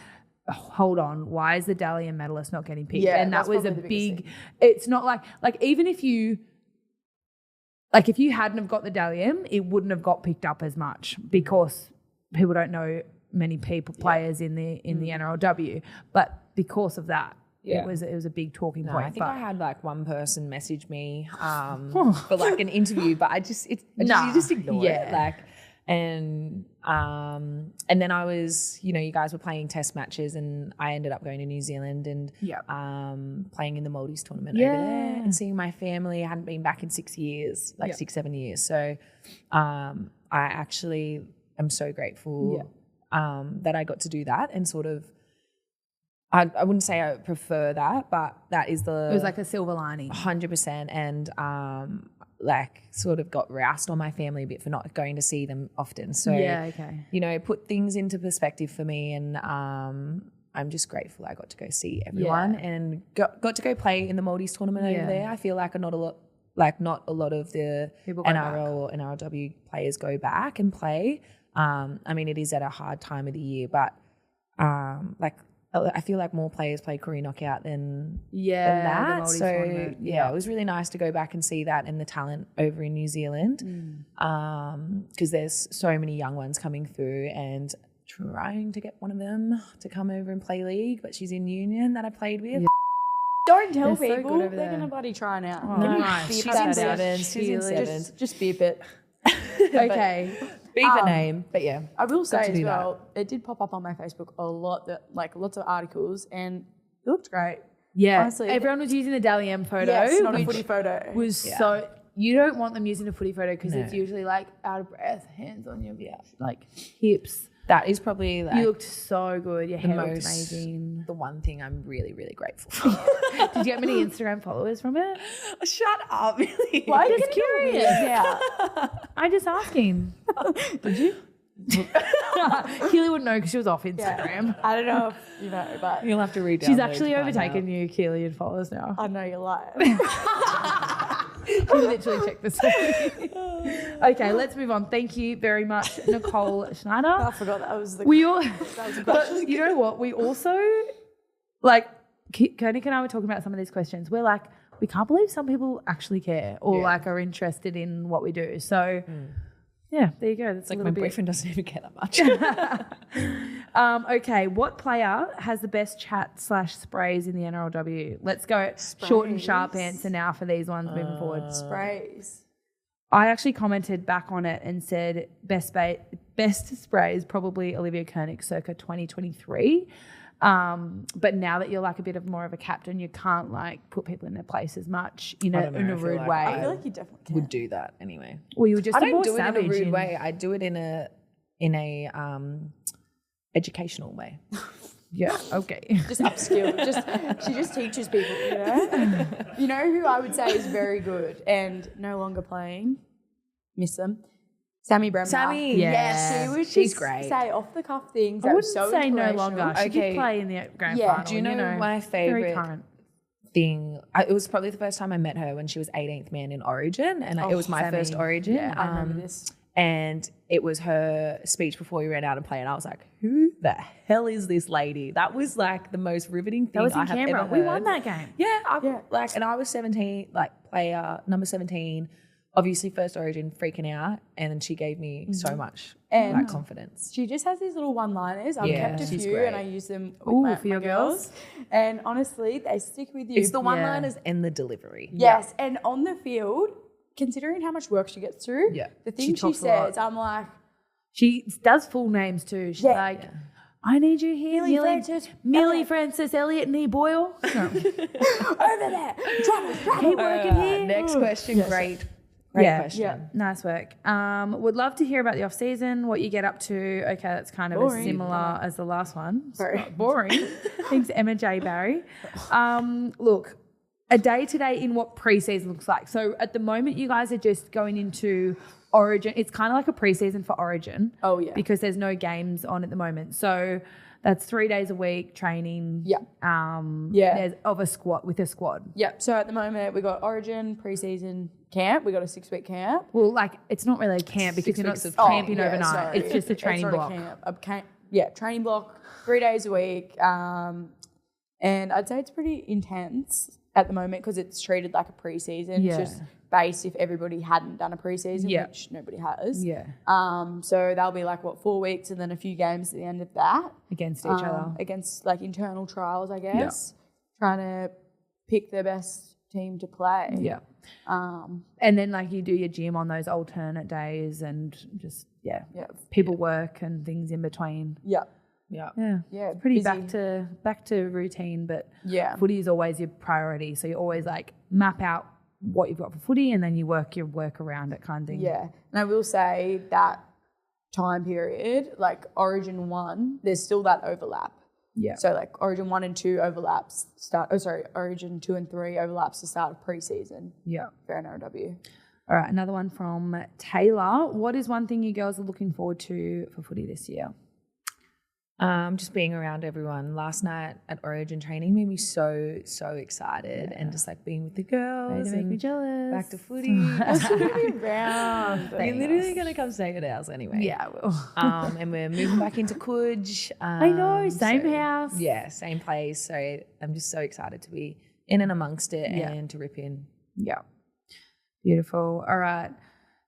oh, hold on, why is the Dally M medalist not getting picked? Yeah, and that that's was a probably the biggest big, thing. it's not like even if you, like if you hadn't have got the Dally M, it wouldn't have got picked up as much because people don't know many players in the NRLW, but because of that, it was a big talking point. I think I had like one person message me for like an interview, but you just ignore it. Like, and then I was, you know, you guys were playing test matches, and I ended up going to New Zealand and playing in the Maldives tournament over there and seeing my family. I hadn't been back in 6 years, 6-7 years. So I actually am so grateful that I got to do that and sort of. I wouldn't say I prefer that, but that is it was like a silver lining. 100%. And like sort of got roused on my family a bit for not going to see them often. So, you know, put things into perspective for me. And I'm just grateful I got to go see everyone and got to go play in the Maldives tournament over there. I feel like not a lot of the NRL or NRLW players go back and play. I mean, it is at a hard time of the year, but I feel like more players play Koori Knockout than that. So it was really nice to go back and see that and the talent over in New Zealand because there's so many young ones coming through, and trying to get one of them to come over and play league, but she's in Union that I played with. Don't tell They're so people. good over They're there. going to bloody try now. Oh, Let me nice. beep She's that in out. sevens. She's in sevens. Just beep it. Okay. Beep a name, but yeah. I will got say to as do that. well, it did pop up on my Facebook a lot, that like lots of articles, and it looked great. Yeah. Honestly, Everyone was using the Dally M photo. Yes, not a which footy photo. was so, you don't want them using a footy photo because it's usually like out of breath, hands on your like hips. That is probably like You looked so good. Your hair looked most- amazing. the one thing I'm really, really grateful for. Did you get many Instagram followers from it? Shut up, Millie. Why are you Just getting all curious. weird now? I'm just asking. Did you? Keeley wouldn't know because she was off Instagram. I don't know if you know, but You'll have to read. She's actually overtaken you, Keeley, in followers now. I know you're lying. She literally checked this. Okay, let's move on. Thank you very much, Nicole Schneider. I forgot that was the We all, that was the but question. you know what? We also, like, Koenig and I were talking about some of these questions. We're like, we can't believe some people actually care or like are interested in what we do. So, yeah, there you go. That's Like a my little bit. boyfriend doesn't even care that much. Okay, what player has the best chat/sprays in the NRLW? Let's go short and sharp answer now for these ones moving forward. Sprays. I actually commented back on it and said best spray is probably Olivia Koenig circa 2023. But now that you're like a bit of more of a captain, you can't like put people in their place as much in a rude way. I feel like you definitely can. Would do that anyway. Well, you were just I don't more do it in a savage rude way. I do it in a educational way. Yeah, okay. Just upskill. She just teaches people, you know? You know who I would say is very good and no longer playing? Miss them. Sammy Bremner. Sammy, yeah. She would she's just great. say off the cuff things. I that were wouldn't so say no inspirational. longer. She Okay. did play in the grand Yeah. final. Do you know my very favourite current. thing? It was probably the first time I met her when she was 18th man in Origin, and it was my Sammy. first Origin. Yeah, I remember this. And it was her speech before we ran out and play, and I was like, "Who the hell is this lady?" That was like the most riveting thing That was in I have Canberra. ever We heard. won that game. Yeah, like, and I was 17, like player number 17, obviously first Origin, freaking out, and then she gave me so much And like confidence. She just has these little one-liners. I've Yeah, kept a she's few great. and I use them with Ooh, my for your girls. And honestly, they stick with you. It's the one-liners and the delivery. Yes, and on the field, considering how much work she gets through, Yeah. the things she talks a lot. says, I'm like, She does full names too. She's Yeah. like, I need you here, Millie Francis Elliott, Nee Boyle. No. over there, trouble. Keep working here. Next Ooh. question, Yes. great Yeah, question. yeah. Nice work. Would love to hear about the off season, what you get up to. Okay, that's kind of Boring. as similar as the last one. Very. Boring. Thanks, Emma J. Barry. Look, a day today in what pre-season looks like. So at the moment, you guys are just going into Origin. It's kind of like a pre-season for Origin. Oh, yeah. Because there's no games on at the moment. So that's 3 days a week training. Yeah. There's of a squad with a squad. Yep. So at the moment, we got Origin pre-season camp. We got a 6-week camp. Well, like it's not really a camp because 6 you're not weeks of camping yeah, overnight. sorry. It's just a training It's not block. A camp. Training block, 3 days a week. And I'd say it's pretty intense at the moment because it's treated like a pre-season. Yeah. It's just based if everybody hadn't done a pre-season, Yeah. which nobody has. Yeah, So that'll be like 4 weeks and then a few games at the end of that. against each other. Against like internal trials, I guess. Trying to pick the best team to play. Yeah. Um, And then like you do your gym on those alternate days and just yeah. people work and things in between. Yeah. Yeah. Yeah. Yeah. Pretty busy. back to routine, but Yeah. footy is always your priority. So you always like map out what you've got for footy and then you work your work around it kind of thing. Yeah. And I will say that time period, like Origin 1, there's still that overlap. Yeah. So like Origin 1 and 2 overlaps Origin 2 and 3 overlaps the start of pre-season Yeah. for NRW. All right, another one from Taylor. What is one thing you girls are looking forward to for footy this year? Just being around everyone. Last night at Origin training made me so excited, and just like being with the girls. They make and me jealous. Back to footy. Around. You're literally gonna come stay at ours anyway. Yeah, I will. And we're moving back into Coolidge. I know, same house. Yeah, same place. So I'm just so excited to be in and amongst it Yeah. and to rip in. Yeah. Beautiful. All right.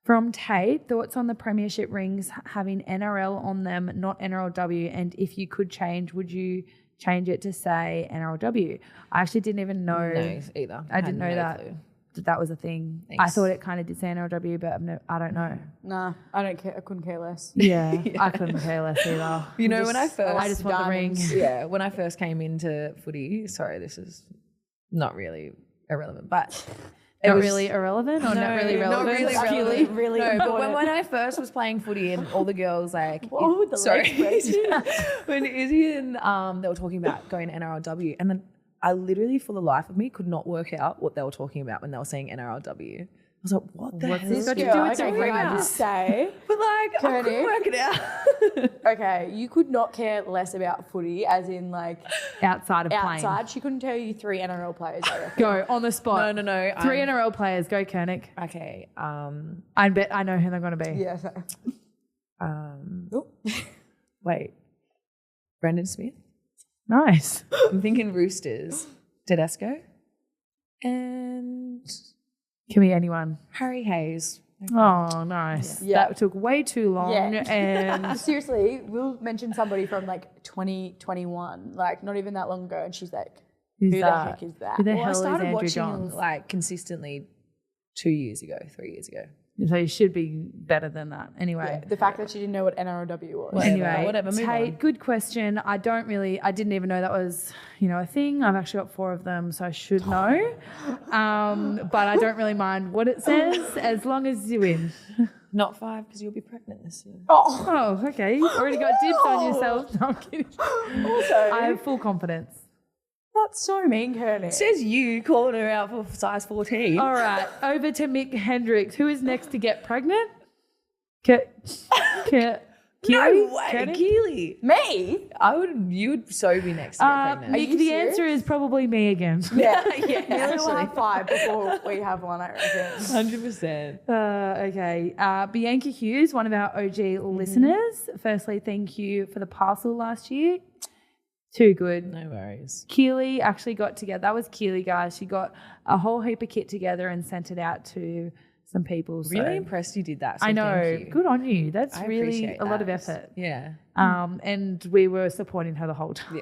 From Tate, thoughts on the Premiership rings having NRL on them, not NRLW, and if you could change, would you change it to say NRLW? I actually didn't even know. No, either. I didn't had know no that. clue. That was a thing. I Thanks. thought it kind of did say NRLW, but I don't know. Nah, I don't care. I couldn't care less. Yeah, I couldn't care less either. You know, when I Just- first, I just want the ring. yeah, when I first came into footy, sorry, this is not really irrelevant, but Not really irrelevant or not really relevant? Not really Actually, relevant. really no, but important. when I first was playing footy and all the girls like, What would the sorry, legs be? when Izzy and they were talking about going to NRLW, and then I literally, for the life of me, could not work out what they were talking about when they were saying NRLW. I was like, what the What's hell? this got to Yeah, do with okay, the can I ring? just say, But like, I couldn't Koenig? work it out. okay, you could not care less about footy, as in like Outside of playing. outside. She couldn't tell you 3 NRL players. I reckon. Go on the spot. No. 3 NRL players. Go Koenig. Okay. I bet I know who they're going to be. Yeah. So. Wait. Brendan Smith. Nice. I'm thinking Roosters. Tedesco. And Can be anyone. Harry Hayes. Oh, nice. Yeah. That took way too long. Yeah. And Seriously, we'll mention somebody from like 2021, like not even that long ago, and she's like, who's who that? the heck is that? Who the Well, I hell is started Andrew watching Johns? like consistently 3 years ago. So you should be better than that. Anyway. Yeah, the fact that she didn't know what NRLW was. Whatever, Anyway, whatever, move Tate, on. good question. I didn't even know that was, a thing. I've actually got 4 of them, so I should know. But I don't really mind what it says as long as you win. Not 5 because you'll be pregnant this year. Oh, okay. You already got dibs on yourself. No, I'm kidding. Also, I have full confidence. that's so mean, Kearney. Says you calling her out for size 14. All right, over to Mick Hendricks. Who is next to get pregnant? Keeley? No way, Kearney? Keeley. Me? You would so be next to get pregnant. Mick, you the serious? answer is probably me again. Yeah. Yeah, Millie will actually. have 5 before we have one, I reckon. 100%. Okay. Bianca Hughes, one of our OG listeners. Firstly, thank you for the parcel last year. Too good. No worries. Keeley actually got together. That was Keeley, guys. She got a whole heap of kit together and sent it out to some people. So Really impressed you did that. So I know. Thank you. Good on you. That's I really appreciate a lot of that. effort. Yeah. And we were supporting her the whole time.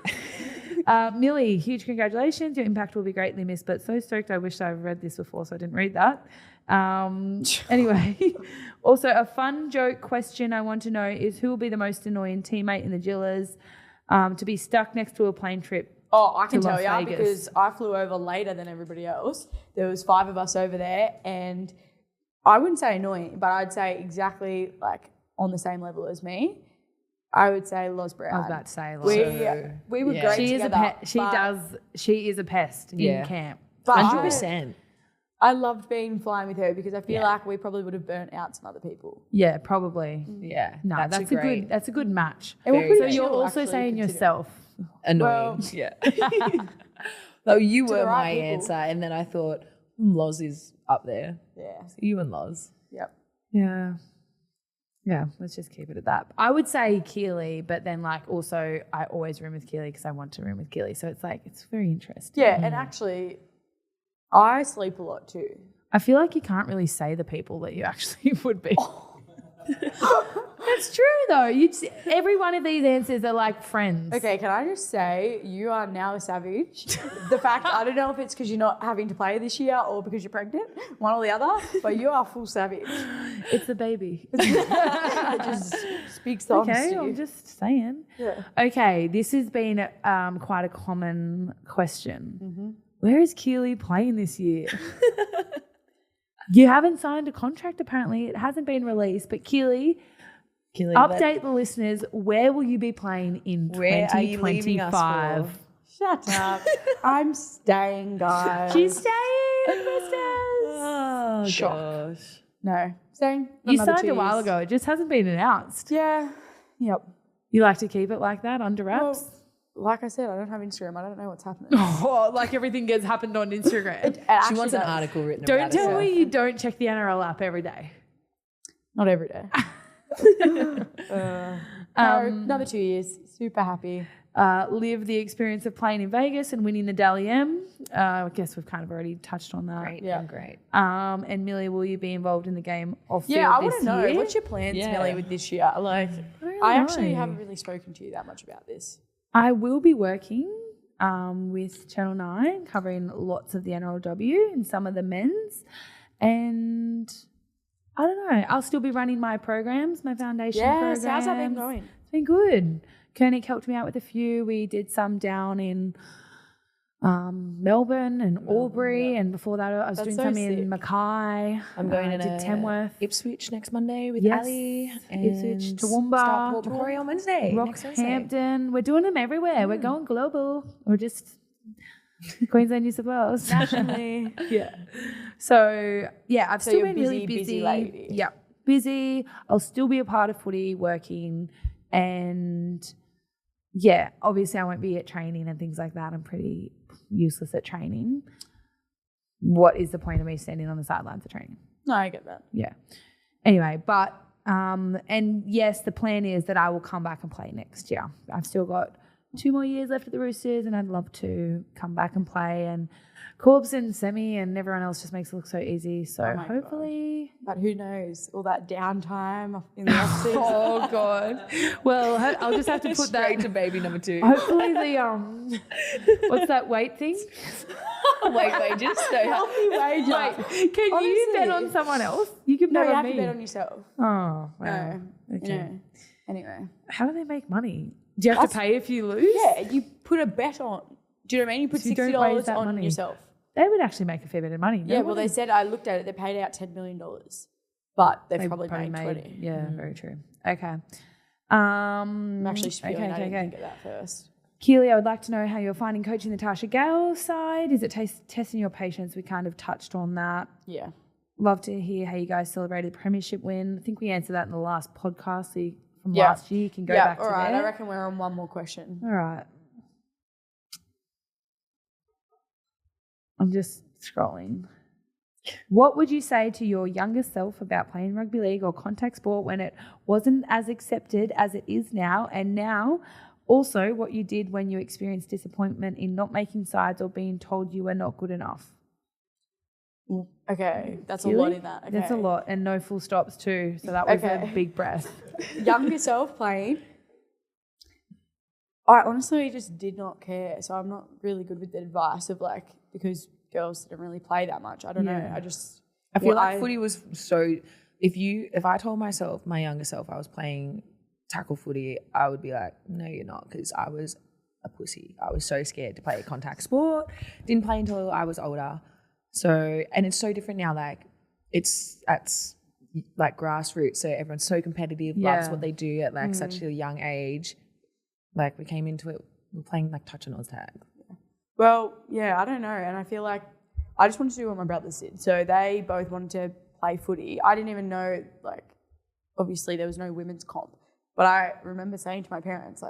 Yeah. Millie, huge congratulations. Your impact will be greatly missed, but so stoked. I wish I read this before, so I didn't read that. Anyway, also a fun joke question I want to know is who will be the most annoying teammate in the Jillas to be stuck next to a plane trip? Oh, I can to tell Las you Vegas. because I flew over later than everybody else. There was 5 of us over there, and I wouldn't say annoying, but I'd say exactly like on the same level as me. I would say Loz Brown. I was about to say, We were yeah. great she is a together. she is a pest Yeah. in camp. But 100%. I loved being flying with her because I feel like we probably would have burnt out some other people. Yeah, probably. Yeah. No, that's a good match. And we're Very pretty So good. you're chill, also actually, saying considering. yourself. Annoying. Yeah. Though you To were the right my people. answer, and then I thought Loz is up there. Yeah. So you and Loz. Yep. Yeah. Yeah, let's just keep it at that. I would say Keeley, but then also I always room with Keeley because I want to room with Keeley. So it's very interesting. Yeah, and actually, I sleep a lot too. I feel like you can't really say the people that you actually would be. That's true though. Every one of these answers are like friends. Okay, can I just say you are now a savage? The fact, I don't know if it's because you're not having to play this year or because you're pregnant, one or the other, but you are full savage. It's the baby. It just speaks the Okay, honesty. I'm just saying. Yeah. Okay, this has been quite a common question. Where is Keeley playing this year? You haven't signed a contract apparently. It hasn't been released. But Keeley, update the listeners. Where will you be playing in Where are you leaving us 2025? for? Shut up. I'm staying, guys. She's staying, Misters. Oh, Shock. gosh. No, staying. for You another signed 2 a while years. ago. It just hasn't been announced. Yeah. Yep. You like to keep it like that, under wraps? Well, like I said, I don't have Instagram. I don't know what's happening. Oh, like everything gets happened on Instagram. She wants an article written Don't about tell herself. me you don't check the NRL app every day. Not every day. Another 2 years. Super happy. Live the experience of playing in Vegas and winning the Dally M. I guess we've kind of already touched on that. Great. Yeah. Great. And Millie, will you be involved in the game off field Yeah, I this want to know. year? What's your plans, Yeah. Millie, with this year? Like, don't I actually know. haven't really spoken to you that much about this. I will be working with Channel 9, covering lots of the NRLW and some of the men's. And I don't know, I'll still be running my programs, my foundation programs. how's that been going? It's been good. Koenig helped me out with a few. We did some down in Melbourne and Albury, and before that I was That's doing so some sick. in Mackay. I'm going I to did Tamworth. Ipswich next Monday with Yes, Ali. Ipswich, and Toowoomba, start Port Macquarie on Wednesday. next Wednesday. Rockhampton. We're doing them everywhere. We're going global. We're just Queensland, New South Wales. Nationally. Yeah. So yeah, I've So still you're been really busy busy. lady. Yeah, busy. I'll still be a part of footy, working, and yeah, obviously I won't be at training and things like that. I'm pretty useless at training. What is the point of me standing on the sidelines of training? No, I get that. Yeah. Anyway, but and yes, the plan is that I will come back and play next year. I've still got 2 more years left at the Roosters, and I'd love to come back and play. And Corbs and Semi and everyone else just makes it look so easy. So hopefully. But who knows? All that downtime in the off-season. Oh, God. Well, I'll just have to put that. Straight to baby number 2. Hopefully the, what's that weight thing? Wages. Healthy wages. Wait, can you bet on someone else? You can bet you on have me. to bet on yourself. Oh, wow. No. Okay. You know. Anyway. How do they make money? Do you have to pay if you lose? Yeah, you put a bet on. Do you know what I mean? You put So you don't $60 waste that on money. yourself. They would actually make a fair bit of money. Yeah, well, they said, I looked at it, they paid out $10 million. But they've probably made 20. Yeah, very true. Okay. I'm actually spewing. I didn't okay. think of that first. Keeley, I would like to know how you're finding coaching the Tasha Gale side. Is it testing your patience? We kind of touched on that. Yeah. Love to hear how you guys celebrated the Premiership win. I think we answered that in the last podcast from last year. You can go back to all right. there. I reckon we're on one more question. All right. I'm just scrolling. What would you say to your younger self about playing rugby league or contact sport when it wasn't as accepted as it is now? And now, also, what you did when you experienced disappointment in not making sides or being told you were not good enough? Okay, that's a Really? lot in that. Okay. That's a lot, and no full stops too. So that was a big breath. Younger self playing. I honestly just did not care. So I'm not really good with the advice of because girls didn't really play that much. I don't know. I feel like footy was so. If I told myself, my younger self, I was playing tackle footy, I would be like, no, you're not, because I was a pussy. I was so scared to play a contact sport. Didn't play until I was older. So, and it's so different now. It's grassroots. So everyone's so competitive, loves what they do at such a young age. We came into it, we're playing touch and Oz tag. Well, yeah, I don't know. And I feel like I just wanted to do what my brothers did. So they both wanted to play footy. I didn't even know, obviously there was no women's comp. But I remember saying to my parents,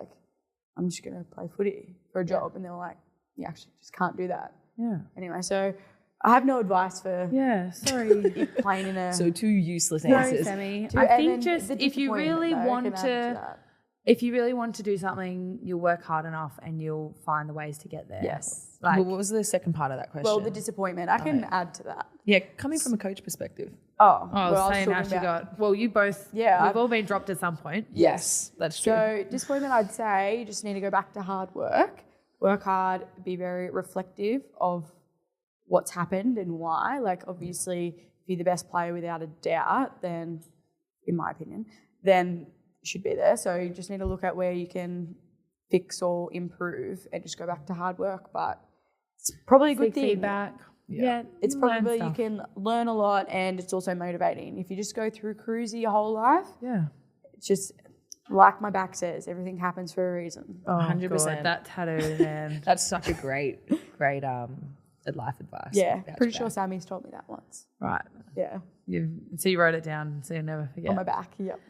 I'm just going to play footy for a job. And they were like, you actually just can't do that. Yeah. Anyway, so I have no advice for sorry. playing in a... So 2 useless answers. Sammy. I think just if you really want to do something, you'll work hard enough and you'll find the ways to get there. Yes. What was the second part of that question? Well, the disappointment. I can add to that. Yeah, coming from a coach perspective. Same how she got. Well, you both. Yeah, we've all been dropped at some point. Yes, that's true. So disappointment, I'd say you just need to go back to hard work hard, be very reflective of what's happened and why. Obviously, if you're the best player without a doubt, then, in my opinion, then you should be there. So you just need to look at where you can fix or improve and just go back to hard work. But it's probably a good thing. Feedback. Yeah, it's probably you can learn a lot, and it's also motivating. If you just go through cruisy your whole life, it's just like my back says, everything happens for a reason. 100%. God, that tattoo, man. That's such a great life advice. Yeah, pretty sure Sammy's told me that once. Right. Yeah. So you wrote it down, so you'll never forget. On my back. Yep.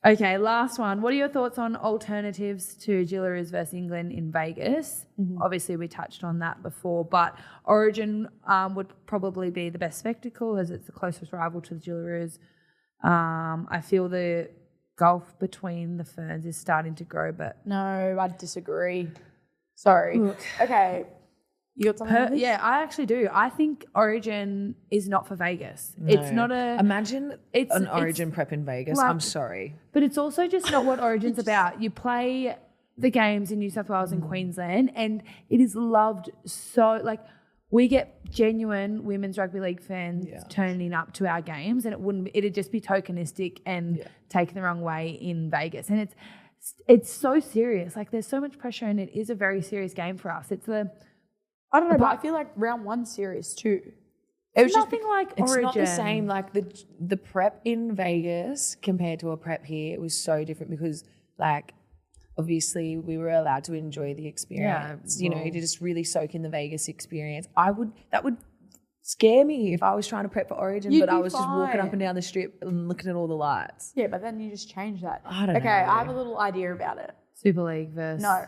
Okay, last one. What are your thoughts on alternatives to Jillaroos versus England in Vegas? Mm-hmm. Obviously, we touched on that before, but Origin would probably be the best spectacle as it's the closest rival to the Jillaroos. I feel the gulf between the ferns is starting to grow, but... No, I disagree. Sorry. Look. Okay. You got something on this? Yeah, I actually do. I think Origin is not for Vegas. No. It's not a... Imagine an Origin prep in Vegas. I'm sorry. But it's also just not what Origin's about. You play the games in New South Wales and Queensland, and it is loved so... we get genuine women's rugby league fans turning up to our games, and it'd just be tokenistic and taken the wrong way in Vegas. And it's so serious. There's so much pressure, and it is a very serious game for us. It's I don't know, but I feel like round one serious too. It was nothing like Origin. It's not the same. The prep in Vegas compared to a prep here, it was so different because obviously we were allowed to enjoy the experience. Yeah, to just really soak in the Vegas experience. That would scare me if I was trying to prep for Origin, but I was just walking up and down the strip and looking at all the lights. Yeah, but then you just change that. I don't know. Okay, I have a little idea about it. Super League versus... No.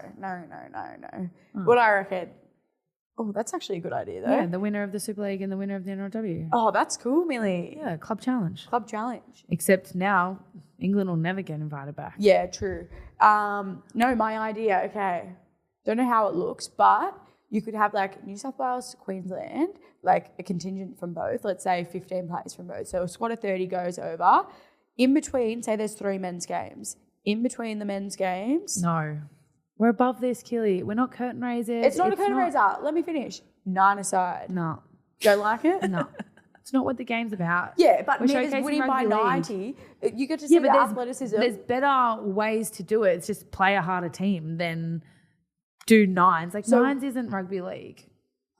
What I reckon... Oh, that's actually a good idea, though. Yeah, the winner of the Super League and the winner of the NRW. Oh, that's cool, Millie. Yeah, Club Challenge. Club Challenge. Except now, England will never get invited back. Yeah, true. No, my idea, okay. Don't know how it looks, but you could have like New South Wales to Queensland, like a contingent from both. Let's say 15 players from both. So a squad of 30 goes over. In between, say there's 3 men's games. In between the men's games. No. We're above this, Keeley. We're not curtain raisers. It's not a curtain raiser. Let me finish. 9 aside. No. Don't like it? No. It's not what the game's about. Yeah, but We're Megan's showcasing winning by rugby league. 90. You get to see the athleticism. There's better ways to do it. It's just play a harder team than do nines. Like, nines isn't rugby league.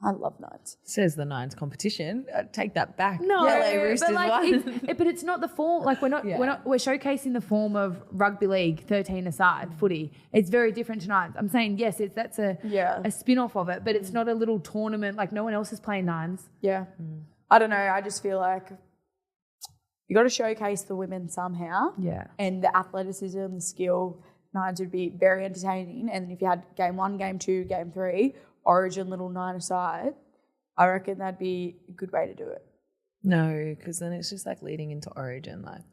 I love nines. Says the nines competition. Take that back. No, LA Roosters but like, won. but it's not the form. Like we're showcasing the form of rugby league, 13 aside footy. It's very different to nines. I'm saying yes, that's a spin off of it, but it's not a little tournament. Like no one else is playing nines. Yeah, I don't know. I just feel like you got to showcase the women somehow. Yeah, and the athleticism, the skill. Nines would be very entertaining, and if you had game 1, game 2, game 3. Origin little 9 aside, I reckon that'd be a good way to do it. No, because then it's just like leading into Origin. Like,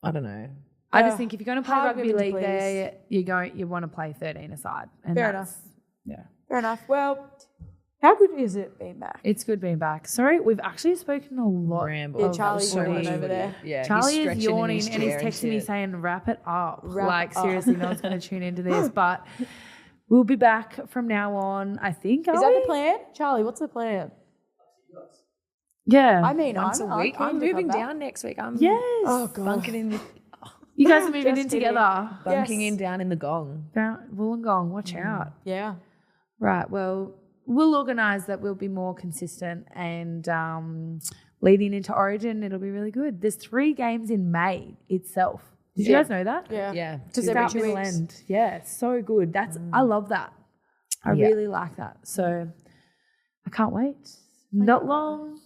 I don't know. I just think if you're going to play hard rugby women to league please. there, you want to play 13 aside. And Fair that's- enough. Yeah. Fair enough. Well, how good is it being back? It's good being back. Sorry, we've actually spoken a lot. Ramble. Yeah, Charlie's So yawning much over there. Yeah, Charlie he's is stretching in yawning his and he's chair texting me shit. saying, wrap it up. Wrap it Seriously, no one's going to tune into this. But we'll be back from now on, I think. Is that the plan? Charlie, what's the plan? Yeah. I mean, Once I'm a week. keen I'm to come moving back. down next week. I'm Yes. Oh, God. bunking in, You guys are moving Just in kidding. together. bunking Yes. in down in the gong. Wollongong, watch out. Yeah. Right, well, we'll organise that we'll be more consistent and leading into Origin, it'll be really good. There's 3 games in May itself. Did you guys know that? Yeah. Yeah. Just every Start, 2 middle, weeks. end. Yeah, so good. I love that. I really like that. So I can't wait. Not long.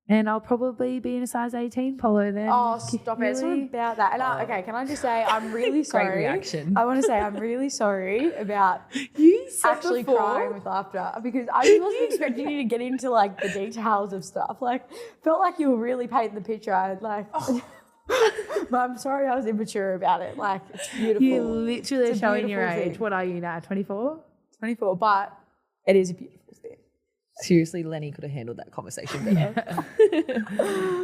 And I'll probably be in a size 18 polo then. Oh, stop it. It's not Really? about that. And okay, can I just say I'm really sorry. Great reaction. I want to say I'm really sorry about You said actually before. crying with laughter because I wasn't expecting you to get into like the details of stuff. Like, felt like you were really painting the picture. And like, but I'm sorry I was immature about it. Like, it's beautiful. You literally It's are a showing your beautiful age. thing. What are you now, 24? 24, but it is a beautiful thing. Seriously, Lenny could have handled that conversation better.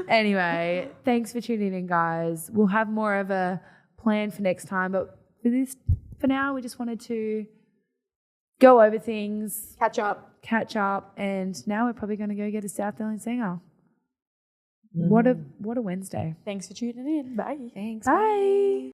Anyway, thanks for tuning in, guys. We'll have more of a plan for next time, but for now, we just wanted to go over things, Catch up. and now we're probably going to go get a South Island singer. What a Wednesday. Thanks for tuning in. Bye. Thanks. Bye.